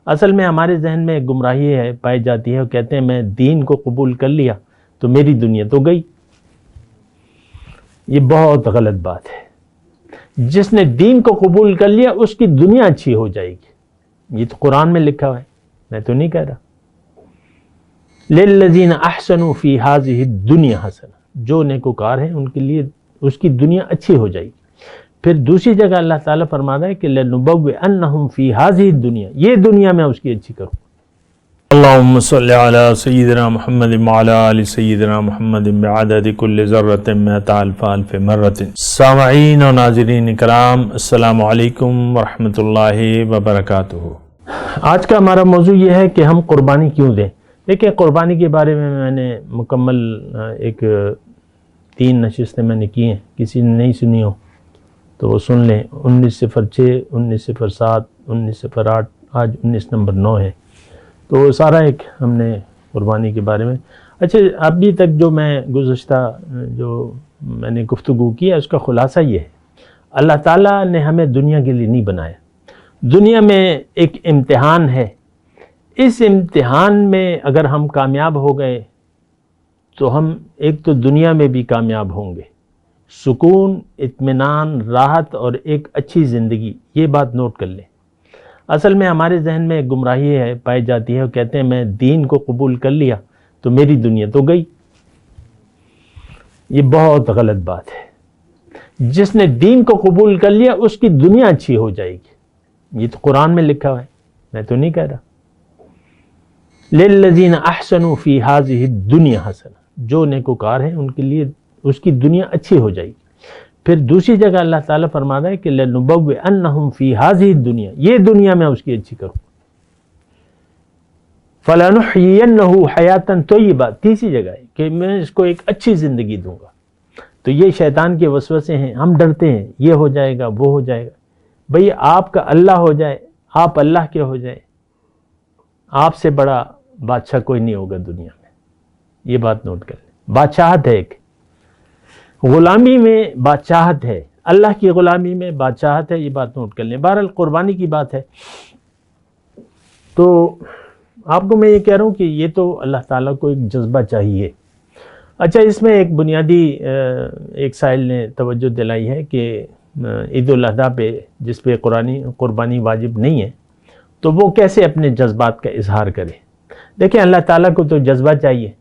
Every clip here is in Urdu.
اصل میں ہمارے ذہن میں ایک گمراہی ہے پائی جاتی ہے، وہ کہتے ہیں میں دین کو قبول کر لیا تو میری دنیا تو گئی۔ یہ بہت غلط بات ہے۔ جس نے دین کو قبول کر لیا اس کی دنیا اچھی ہو جائے گی، یہ تو قرآن میں لکھا ہوا ہے، میں تو نہیں کہہ رہا۔ للذین احسنوا فی ہذہ الدنیا حسنہ، جو نیکوکار ہیں ان کے لیے اس کی دنیا اچھی ہو جائے گی۔ پھر دوسری جگہ اللہ تعالیٰ فرماتا ہے کہ لنبوئنہم فی ہذہ الدنیا، یہ دنیا میں اس کی اچھی کروں۔ اللہم صلی علی سیدنا محمد وعلی آل سیدنا محمد بعدد کل ذرۃ مئۃ الف الف مرۃ۔ سامعین و ناظرین کرام، السلام علیکم ورحمۃ اللہ وبرکاتہ۔ آج کا ہمارا موضوع یہ ہے کہ ہم قربانی کیوں دیں۔ دیکھیں، قربانی کے بارے میں نے مکمل ایک 3 نشستیں میں نے کی ہیں، کسی نے نہیں سنی ہو تو وہ سن لیں۔ 1906، 1907، 1908، آج 19 نمبر 9 ہے، تو سارا ایک ہم نے قربانی کے بارے میں۔ اچھا، ابھی تک جو میں گزشتہ جو میں نے گفتگو کی ہے اس کا خلاصہ یہ ہے، اللہ تعالیٰ نے ہمیں دنیا کے لیے نہیں بنایا۔ دنیا میں ایک امتحان ہے، اس امتحان میں اگر ہم کامیاب ہو گئے تو ہم ایک تو دنیا میں بھی کامیاب ہوں گے، سکون، اطمینان، راحت اور ایک اچھی زندگی، یہ بات نوٹ کر لیں۔ اصل میں ہمارے ذہن میں ایک گمراہی ہے پائی جاتی ہے، وہ کہتے ہیں میں دین کو قبول کر لیا تو میری دنیا تو گئی۔ یہ بہت غلط بات ہے۔ جس نے دین کو قبول کر لیا اس کی دنیا اچھی ہو جائے گی، یہ تو قرآن میں لکھا ہوا ہے، میں تو نہیں کہہ رہا۔ للذین احسنوا فی ہذہ الدنیا حسنہ، جو نیکوکار ہیں ان کے لیے اس کی دنیا اچھی ہو جائے گی۔ پھر دوسری جگہ اللہ تعالیٰ فرماتا ہے کہ لنبوئنہم فی ہذہ الدنیا، یہ دنیا میں اس کی اچھی کروں۔ فلنحیینہ حیاتا طیبہ، تیسری جگہ ہے کہ میں اس کو ایک اچھی زندگی دوں گا۔ تو یہ شیطان کے وسوسے ہیں، ہم ڈرتے ہیں یہ ہو جائے گا وہ ہو جائے گا۔ بھئی آپ کا اللہ ہو جائے، آپ اللہ کے ہو جائے، آپ سے بڑا بادشاہ کوئی نہیں ہوگا دنیا میں، یہ بات نوٹ کر لیں۔ بادشاہت ہے، ایک غلامی میں بادشاہت ہے، اللہ کی غلامی میں بادشاہت ہے، یہ بات نوٹ کر لیں۔ بہرحال قربانی کی بات ہے، تو آپ کو میں یہ کہہ رہا ہوں کہ یہ تو اللہ تعالیٰ کو ایک جذبہ چاہیے۔ اچھا، اس میں ایک بنیادی ایک سائل نے توجہ دلائی ہے کہ عید الاضحیٰ پہ جس پہ قربانی واجب نہیں ہے تو وہ کیسے اپنے جذبات کا اظہار کرے۔ دیکھیں، اللہ تعالیٰ کو تو جذبہ چاہیے۔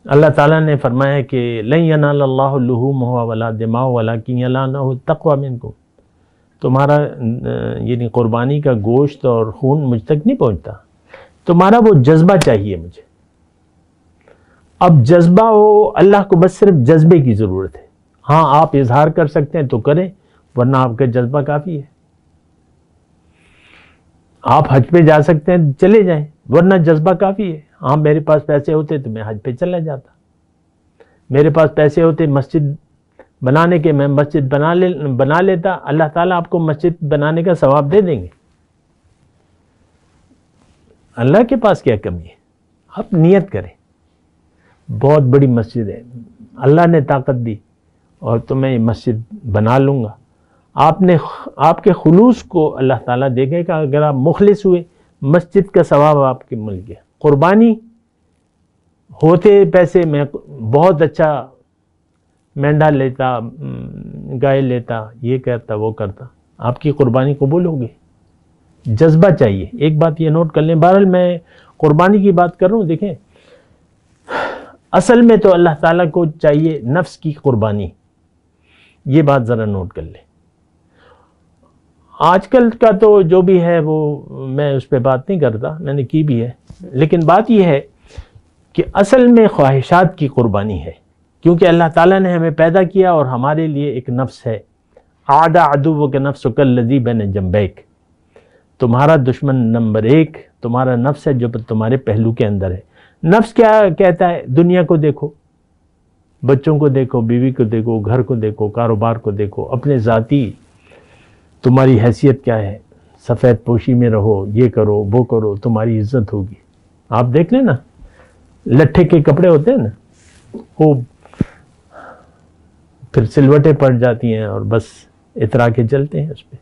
اللہ تعالیٰ نے فرمایا کہ لن ینال اللہ لحومہا ولا دماؤہا ولکن ینالہ التقوی منکم، تمہارا یعنی قربانی کا گوشت اور خون مجھ تک نہیں پہنچتا، تمہارا وہ جذبہ چاہیے مجھے۔ اب جذبہ ہو، اللہ کو بس صرف جذبے کی ضرورت ہے۔ ہاں، آپ اظہار کر سکتے ہیں تو کریں، ورنہ آپ کا جذبہ کافی ہے۔ آپ حج پہ جا سکتے ہیں چلے جائیں، ورنہ جذبہ کافی ہے۔ ہاں، میرے پاس پیسے ہوتے تو میں حج پہ چلا جاتا، میرے پاس پیسے ہوتے مسجد بنانے کے، میں مسجد بنا لیتا، اللہ تعالیٰ آپ کو مسجد بنانے کا ثواب دے دیں گے۔ اللہ کے پاس کیا کمی ہے؟ آپ نیت کریں، بہت بڑی مسجد ہے، اللہ نے طاقت دی اور تو میں یہ مسجد بنا لوں گا۔ آپ کے خلوص کو اللہ تعالیٰ دیکھے گا۔ اگر آپ مخلص ہوئے، مسجد کا ثواب آپ کے مل گیا۔ قربانی ہوتے پیسے میں بہت اچھا مینڈا لیتا، گائے لیتا، یہ کرتا وہ کرتا، آپ کی قربانی قبول ہوگی۔ جذبہ چاہیے، ایک بات یہ نوٹ کر لیں۔ بہرحال میں قربانی کی بات کر رہا ہوں۔ دیکھیں، اصل میں تو اللہ تعالیٰ کو چاہیے نفس کی قربانی، یہ بات ذرا نوٹ کر لیں۔ آج کل کا تو جو بھی ہے وہ میں اس پہ بات نہیں کرتا، میں نے کی بھی ہے، لیکن بات یہ ہے کہ اصل میں خواہشات کی قربانی ہے، کیونکہ اللہ تعالیٰ نے ہمیں پیدا کیا اور ہمارے لیے ایک نفس ہے۔ عاد عدوک نفسک الذی بین جنبیک، تمہارا دشمن نمبر 1 تمہارا نفس ہے جو تمہارے پہلو کے اندر ہے۔ نفس کیا کہتا ہے؟ دنیا کو دیکھو، بچوں کو دیکھو، بیوی کو دیکھو، گھر کو دیکھو، کاروبار کو دیکھو، اپنے ذاتی تمہاری حیثیت کیا ہے، سفید پوشی میں رہو، یہ کرو وہ کرو، تمہاری عزت ہوگی۔ آپ دیکھ لیں نا، لٹھے کے کپڑے ہوتے ہیں نا، وہ پھر سلوٹیں پڑ جاتی ہیں اور بس اترا کے چلتے ہیں اس پہ۔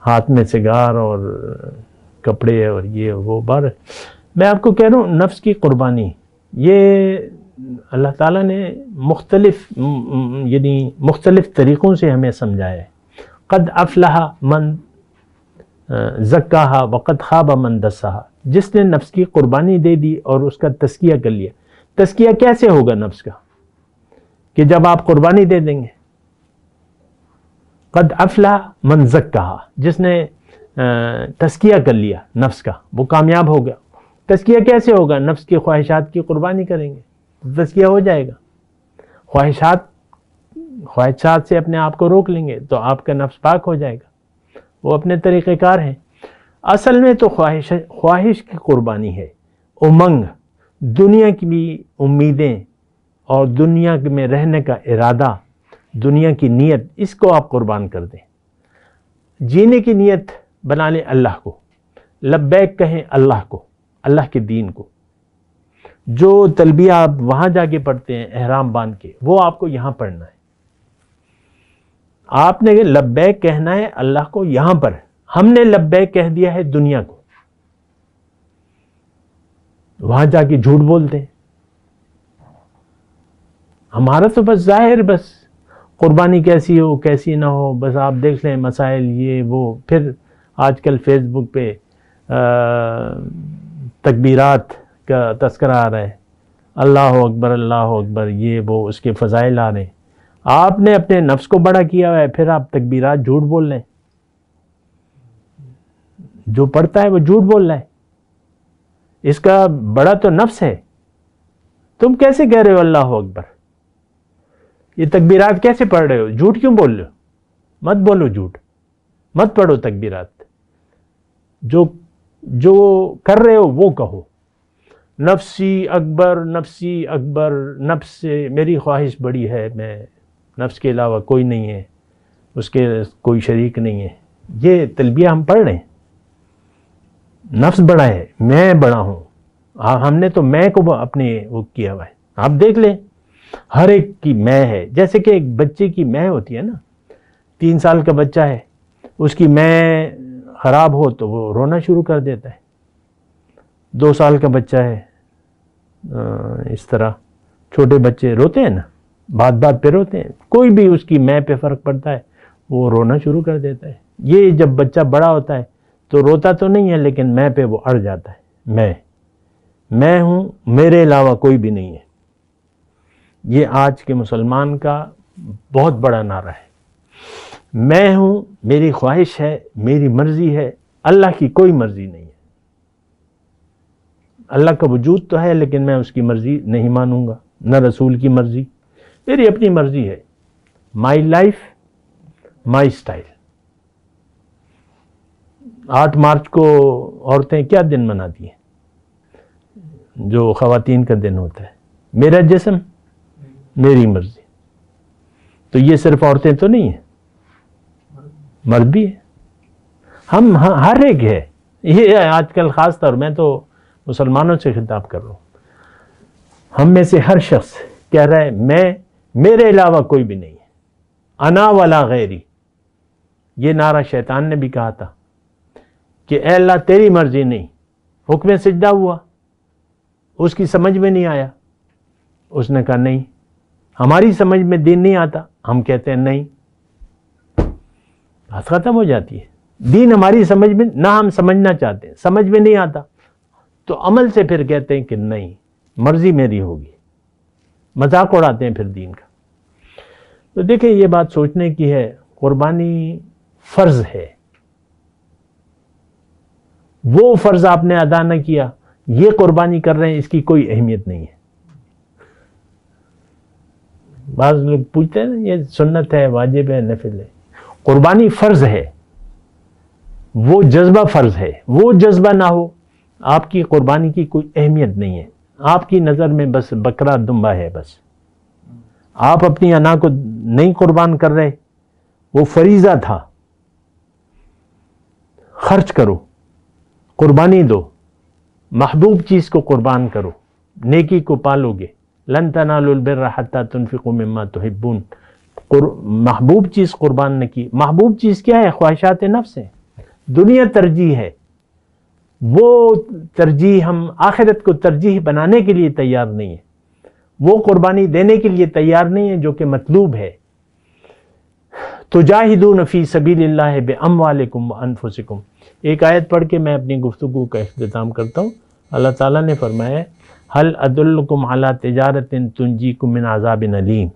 ہاتھ میں سگار اور کپڑے اور یہ وہ بار. میں آپ کو کہہ رہا ہوں نفس کی قربانی یہ اللہ تعالیٰ نے مختلف طریقوں سے ہمیں سمجھایا ہے. قد افلح من زکاہا وقد خاب من دساہا. جس نے نفس کی قربانی دے دی اور اس کا تزکیہ کر لیا. تزکیہ کیسے ہوگا نفس کا؟ کہ جب آپ قربانی دے دیں گے. قد افلح من زکاہا، جس نے تزکیہ کر لیا نفس کا وہ کامیاب ہو گیا. تزکیہ کیسے ہوگا؟ نفس کی خواہشات کی قربانی کریں گے تزکیہ ہو جائے گا. خواہشات سے اپنے آپ کو روک لیں گے تو آپ کا نفس پاک ہو جائے گا. وہ اپنے طریقہ کار ہیں. اصل میں تو خواہش کی قربانی ہے. امنگ، دنیا کی بھی امیدیں اور دنیا میں رہنے کا ارادہ، دنیا کی نیت، اس کو آپ قربان کر دیں. جینے کی نیت بنا لیں اللہ کو، لبیک کہیں اللہ کو، اللہ کے دین کو. جو تلبیہ آپ وہاں جا کے پڑھتے ہیں احرام باندھ کے، وہ آپ کو یہاں پڑھنا ہے. آپ نے لبیک کہنا ہے اللہ کو یہاں پر. ہم نے لبیک کہہ دیا ہے دنیا کو، وہاں جا کے جھوٹ بولتے ہیں. ہمارا تو بس ظاہر، بس قربانی کیسی ہو کیسی نہ ہو، بس آپ دیکھ لیں مسائل یہ وہ. پھر آج کل فیس بک پہ تکبیرات کا تذکرہ آ رہا ہے، اللہ اکبر یہ وہ، اس کے فضائل آ رہے ہیں. آپ نے اپنے نفس کو بڑا کیا ہوا ہے، پھر آپ تکبیرات جھوٹ بول رہے ہیں. جو پڑھتا ہے وہ جھوٹ بول رہا ہے. اس کا بڑا تو نفس ہے. تم کیسے کہہ رہے ہو اللہ اکبر؟ یہ تکبیرات کیسے پڑھ رہے ہو؟ جھوٹ کیوں بول رہے ہو؟ مت بولو جھوٹ، مت پڑھو تکبیرات. جو کر رہے ہو وہ کہو. نفسی اکبر، نفسی اکبر، نفس سے میری خواہش بڑی ہے، میں نفس کے علاوہ کوئی نہیں ہے، اس کے کوئی شریک نہیں ہے. یہ تلبیہ ہم پڑھ رہے ہیں. نفس بڑا ہے، میں بڑا ہوں. ہم نے تو میں کو اپنے وہ کیا ہوا ہے. آپ دیکھ لیں ہر ایک کی میں ہے. جیسے کہ ایک بچے کی میں ہوتی ہے نا، 3 سال کا بچہ ہے، اس کی میں خراب ہو تو وہ رونا شروع کر دیتا ہے. 2 سال کا بچہ ہے، اس طرح چھوٹے بچے روتے ہیں نا، بات پہ روتے ہیں. کوئی بھی اس کی میں پہ فرق پڑتا ہے وہ رونا شروع کر دیتا ہے. یہ جب بچہ بڑا ہوتا ہے تو روتا تو نہیں ہے، لیکن میں پہ وہ اڑ جاتا ہے. میں ہوں، میرے علاوہ کوئی بھی نہیں ہے. یہ آج کے مسلمان کا بہت بڑا نعرہ ہے. میں ہوں، میری خواہش ہے، میری مرضی ہے، اللہ کی کوئی مرضی نہیں ہے. اللہ کا وجود تو ہے لیکن میں اس کی مرضی نہیں مانوں گا، نہ رسول کی مرضی. میری اپنی مرضی ہے. My life my style. 8 March کو عورتیں کیا دن مناتی ہیں؟ جو خواتین کا دن ہوتا ہے. میرا جسم میری مرضی. تو یہ صرف عورتیں تو نہیں ہیں، مرد بھی ہے. ہم ہر ایک ہے. یہ آج کل خاص طور میں تو مسلمانوں سے خطاب کر رہا ہوں. ہم میں سے ہر شخص کہہ رہا ہے میرے علاوہ کوئی بھی نہیں ہے. انا ولا غیری. یہ نعرہ شیطان نے بھی کہا تھا کہ اے اللہ تیری مرضی نہیں. حکم سجدہ ہوا، اس کی سمجھ میں نہیں آیا. اس نے کہا نہیں، ہماری سمجھ میں دین نہیں آتا. ہم کہتے ہیں نہیں، بات ختم ہو جاتی ہے. دین ہماری سمجھ میں، نہ ہم سمجھنا چاہتے ہیں، سمجھ میں نہیں آتا تو عمل سے پھر کہتے ہیں کہ نہیں، مرضی میری ہوگی. مذاق اڑاتے ہیں پھر دین کا. تو دیکھیں یہ بات سوچنے کی ہے. قربانی فرض ہے. وہ فرض آپ نے ادا نہ کیا، یہ قربانی کر رہے ہیں، اس کی کوئی اہمیت نہیں ہے. بعض لوگ پوچھتے ہیں نا یہ سنت ہے، واجب ہے، نفل ہے. قربانی فرض ہے. وہ جذبہ فرض ہے. وہ جذبہ نہ ہو آپ کی قربانی کی کوئی اہمیت نہیں ہے. آپ کی نظر میں بس بکرا دمبا ہے. بس آپ اپنی انا کو نہیں قربان کر رہے. وہ فریضہ تھا. خرچ کرو، قربانی دو، محبوب چیز کو قربان کرو، نیکی کو پالو گے. لن تنالوا البر حتى تنفقوا مما تحبون. محبوب چیز قربان نہ کی. محبوب چیز کیا ہے؟ خواہشات نفس ہیں. دنیا ترجیح ہے، وہ ترجیح ہم آخرت کو ترجیح بنانے کے لیے تیار نہیں ہیں، وہ قربانی دینے کے لیے تیار نہیں ہے جو کہ مطلوب ہے۔ تجاہدون فی سبیل اللہ باموالکم وانفسکم۔ ایک آیت پڑھ کے میں اپنی گفتگو کا اختتام کرتا ہوں۔ اللہ تعالیٰ نے فرمایا ہل ادلکم علی تجارت تنجیکم من عذاب علیم،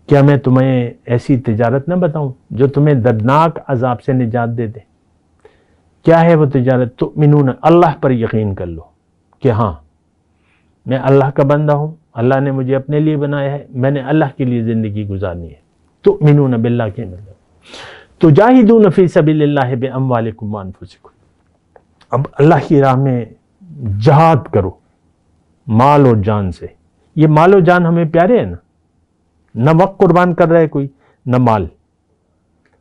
کیا میں تمہیں ایسی تجارت نہ بتاؤں جو تمہیں دردناک عذاب سے نجات دے دے؟ کیا ہے وہ تجارت؟ تؤمنون، اللہ پر یقین کر لو کہ ہاں میں اللہ کا بندہ ہوں، اللہ نے مجھے اپنے لیے بنایا ہے، میں نے اللہ کے لیے زندگی گزارنی ہے۔ تؤمنون باللہ کے مطلب تجاہدون فی سبیل اللہ باموالکم وانفسکم، اب اللہ کی راہ میں جہاد کرو مال اور جان سے۔ یہ مال و جان ہمیں پیارے ہیں نا، نہ وقت قربان کر رہا ہے کوئی، نہ مال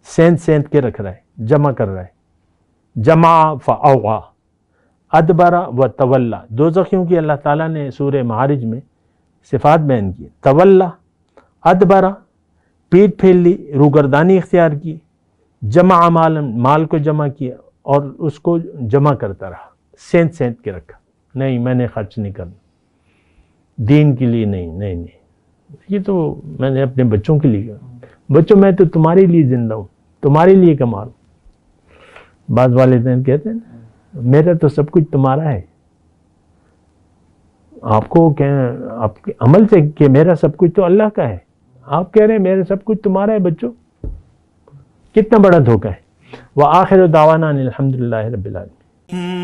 سینت کے رکھ رہا ہے، جمع کر رہا ہے۔ جمع فاوعى ادبر و تولا، دوزخیوں کی اللہ تعالیٰ نے سورہ معارج میں صفات بیان کی۔ تولا، ادبر پیٹ پھیر لی، روگردانی اختیار کی، جمع مال کو جمع کیا اور اس کو جمع کرتا رہا، سینت کے رکھا، نہیں میں نے خرچ نہیں کرنا دین کے لیے، نہیں یہ تو میں نے اپنے بچوں کے لیے کہا، بچوں میں تو تمہارے لیے زندہ ہوں، تمہارے لیے کما رہا ہوں۔ بعض والدین کہتے ہیں میرا تو سب کچھ تمہارا ہے، آپ کو آپ کے عمل سے کہ میرا سب کچھ تو اللہ کا ہے، آپ کہہ رہے ہیں میرا سب کچھ تمہارا ہے۔ بچوں کتنا بڑا دھوکہ ہے۔ وآخر دعوانا ان الحمدللہ رب العالمین۔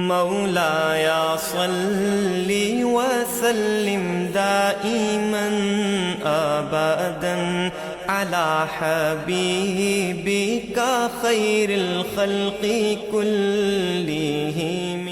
مولاي صل وسلم دائما ابدا على حبيبك خير الخلق كلهم